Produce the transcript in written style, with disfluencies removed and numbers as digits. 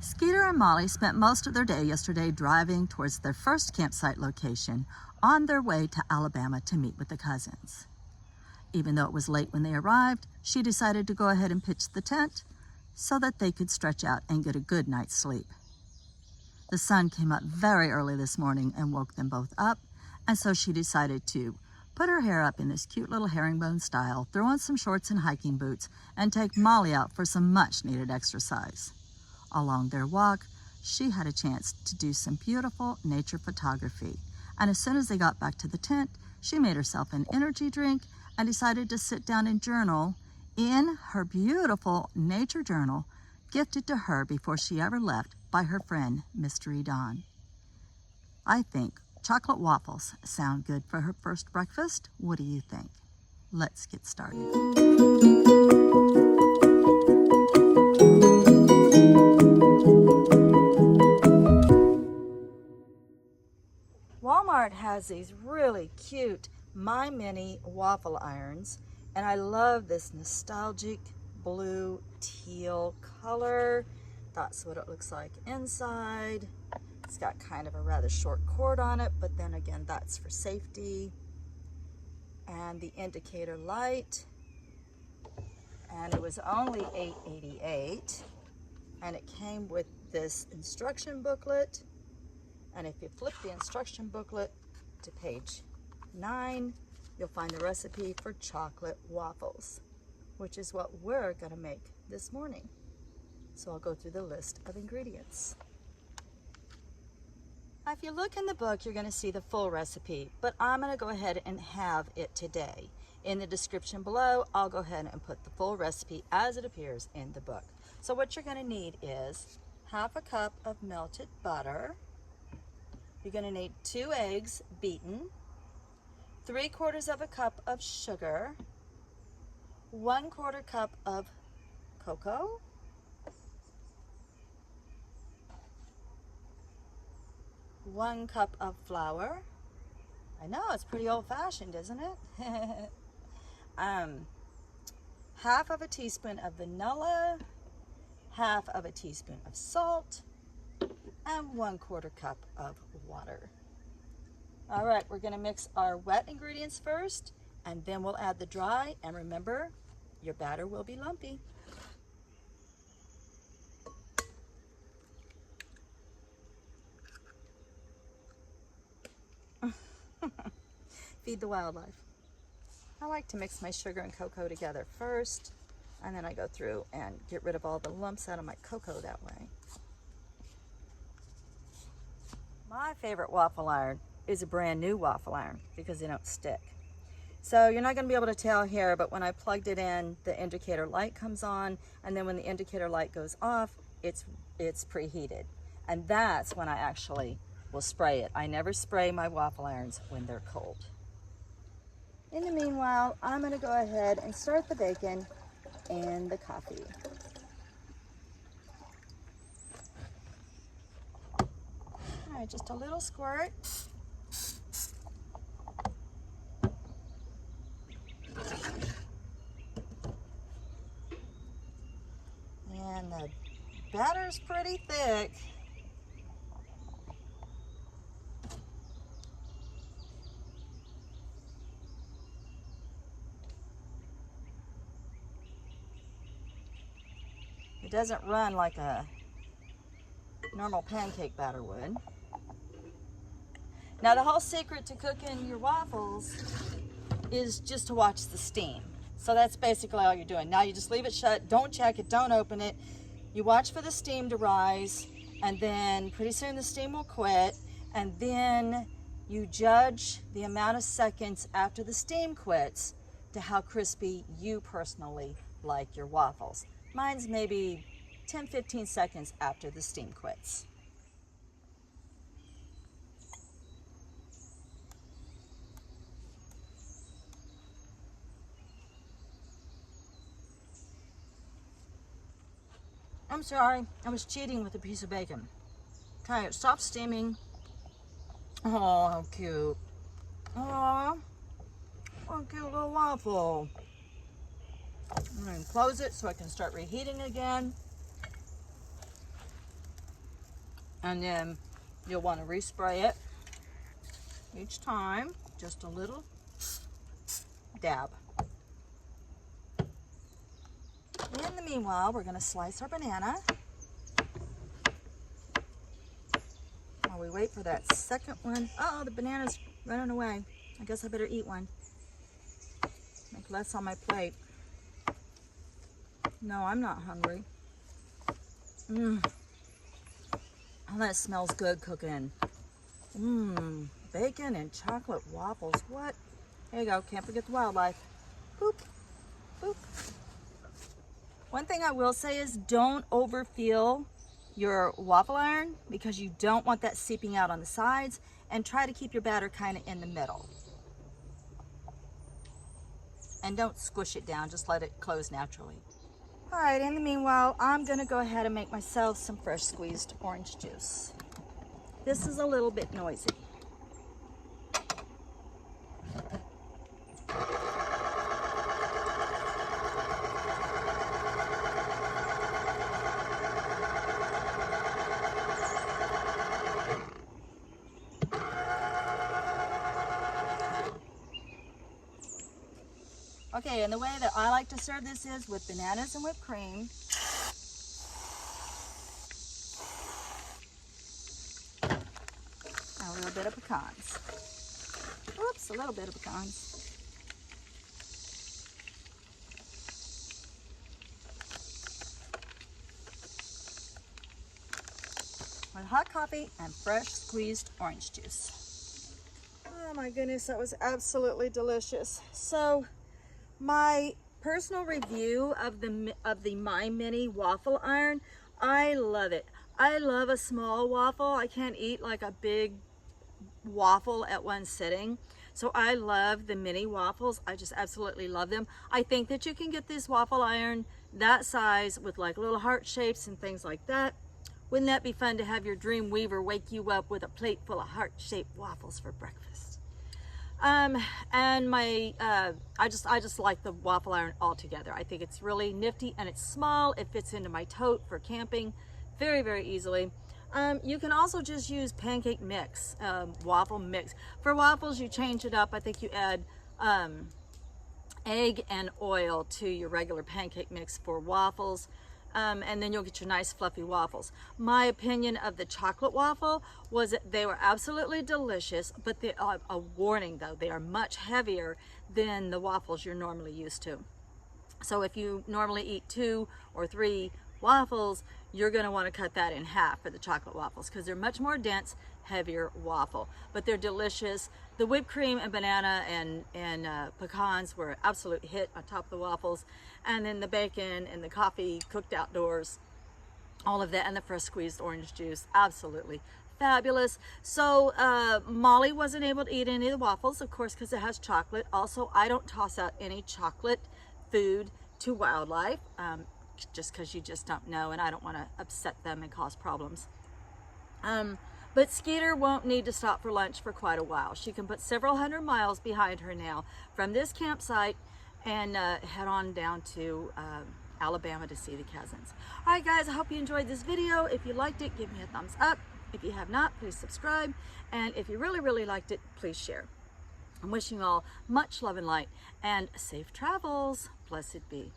Skeeter and Molly spent most of their day yesterday driving towards their first campsite location on their way to Alabama to meet with the cousins. Even though it was late when they arrived, she decided to go ahead and pitch the tent so that they could stretch out and get a good night's sleep. The sun came up very early this morning and woke them both up, and so she decided to put her hair up in this cute little herringbone style, throw on some shorts and hiking boots, and take Molly out for some much-needed exercise. Along their walk, she had a chance to do some beautiful nature photography, and as soon as they got back to the tent, she made herself an energy drink and decided to sit down and journal in her beautiful nature journal gifted to her before she ever left by her friend Mystery Dawn. I think chocolate waffles sound good for her first breakfast. What do you think? Let's get started. Walmart has these really cute My Mini waffle irons, and I love this nostalgic blue teal color. That's what it looks like inside. It's got kind of a rather short cord on it, but then again, that's for safety. And the indicator light, and it was only $8.88, and it came with this instruction booklet. And if you flip the instruction booklet to page 9, you'll find the recipe for chocolate waffles, which is what we're gonna make this morning. So I'll go through the list of ingredients. Now, if you look in the book, you're gonna see the full recipe, but I'm gonna go ahead and have it today. In the description below, I'll go ahead and put the full recipe as it appears in the book. So what you're gonna need is 1/2 cup of melted butter. You're gonna need 2 eggs beaten, 3/4 cup of sugar, 1/4 cup of cocoa, 1 cup of flour. I know, it's pretty old-fashioned, isn't it? 1/2 teaspoon of vanilla, 1/2 teaspoon of salt, and 1/4 cup of water. All right, we're gonna mix our wet ingredients first, and then we'll add the dry, and remember, your batter will be lumpy. Feed the wildlife. I like to mix my sugar and cocoa together first, and then I go through and get rid of all the lumps out of my cocoa that way. My favorite waffle iron is a brand new waffle iron because they don't stick. So you're not going to be able to tell here, but when I plugged it in, the indicator light comes on, and then when the indicator light goes off, it's preheated. And that's when I actually will spray it. I never spray my waffle irons when they're cold. In the meanwhile, I'm going to go ahead and start the bacon and the coffee. All right, just a little squirt. And the batter's pretty thick. It doesn't run like a normal pancake batter would. Now, the whole secret to cooking your waffles is just to watch the steam. So that's basically all you're doing. Now you just leave it shut, don't check it, don't open it. You watch for the steam to rise, and then pretty soon the steam will quit, and then you judge the amount of seconds after the steam quits to how crispy you personally like your waffles. Mine's maybe 10-15 seconds after the steam quits. I'm sorry, I was cheating with a piece of bacon. Okay, it stopped steaming. Oh, how cute. Oh, what a cute little waffle. I'm going to close it so I can start reheating again. And then you'll want to respray it each time, just a little dab. In the meanwhile, we're going to slice our banana while we wait for that second one. Oh, the banana's running away. I guess I better eat one. Make less on my plate. No, I'm not hungry. Oh, that smells good cooking. Bacon and chocolate waffles. What? There you go. Can't forget the wildlife. Boop. Boop. One thing I will say is don't overfill your waffle iron because you don't want that seeping out on the sides, and try to keep your batter kind of in the middle. And don't squish it down, just let it close naturally. All right, in the meanwhile, I'm gonna go ahead and make myself some fresh squeezed orange juice. This is a little bit noisy. Okay, and the way that I like to serve this is with bananas and whipped cream. And a little bit of pecans. Oops, a little bit of pecans. With hot coffee and fresh squeezed orange juice. Oh my goodness, that was absolutely delicious. So, my personal review of the My Mini waffle iron, I love it. I love a small waffle. I can't eat like a big waffle at one sitting. So I love the mini waffles. I just absolutely love them. I think that you can get this waffle iron that size with like little heart shapes and things like that. Wouldn't that be fun to have your dream weaver wake you up with a plate full of heart-shaped waffles for breakfast? And my, I just like the waffle iron altogether. I think it's really nifty and it's small. It fits into my tote for camping very, very easily. You can also just use pancake mix, waffle mix. For waffles, you change it up. I think you add egg and oil to your regular pancake mix for waffles. And then you'll get your nice fluffy waffles. My opinion of the chocolate waffle was that they were absolutely delicious, but they are a warning though, they are much heavier than the waffles you're normally used to. So if you normally eat 2 or 3 waffles, you're going to want to cut that in half for the chocolate waffles because they're much more dense, heavier waffle, but they're delicious. The whipped cream and banana and pecans were an absolute hit on top of the waffles, and then the bacon and the coffee cooked outdoors, all of that, and the fresh squeezed orange juice, absolutely fabulous. So Molly wasn't able to eat any of the waffles, of course, because it has chocolate. Also, I don't toss out any chocolate food to wildlife, just because you just don't know, and I don't want to upset them and cause problems. But Skeeter won't need to stop for lunch for quite a while. She can put several hundred miles behind her now from this campsite and head on down to Alabama to see the cousins. All right, guys, I hope you enjoyed this video. If you liked it, give me a thumbs up. If you have not, please subscribe. And if you really, really liked it, please share. I'm wishing you all much love and light and safe travels. Blessed be.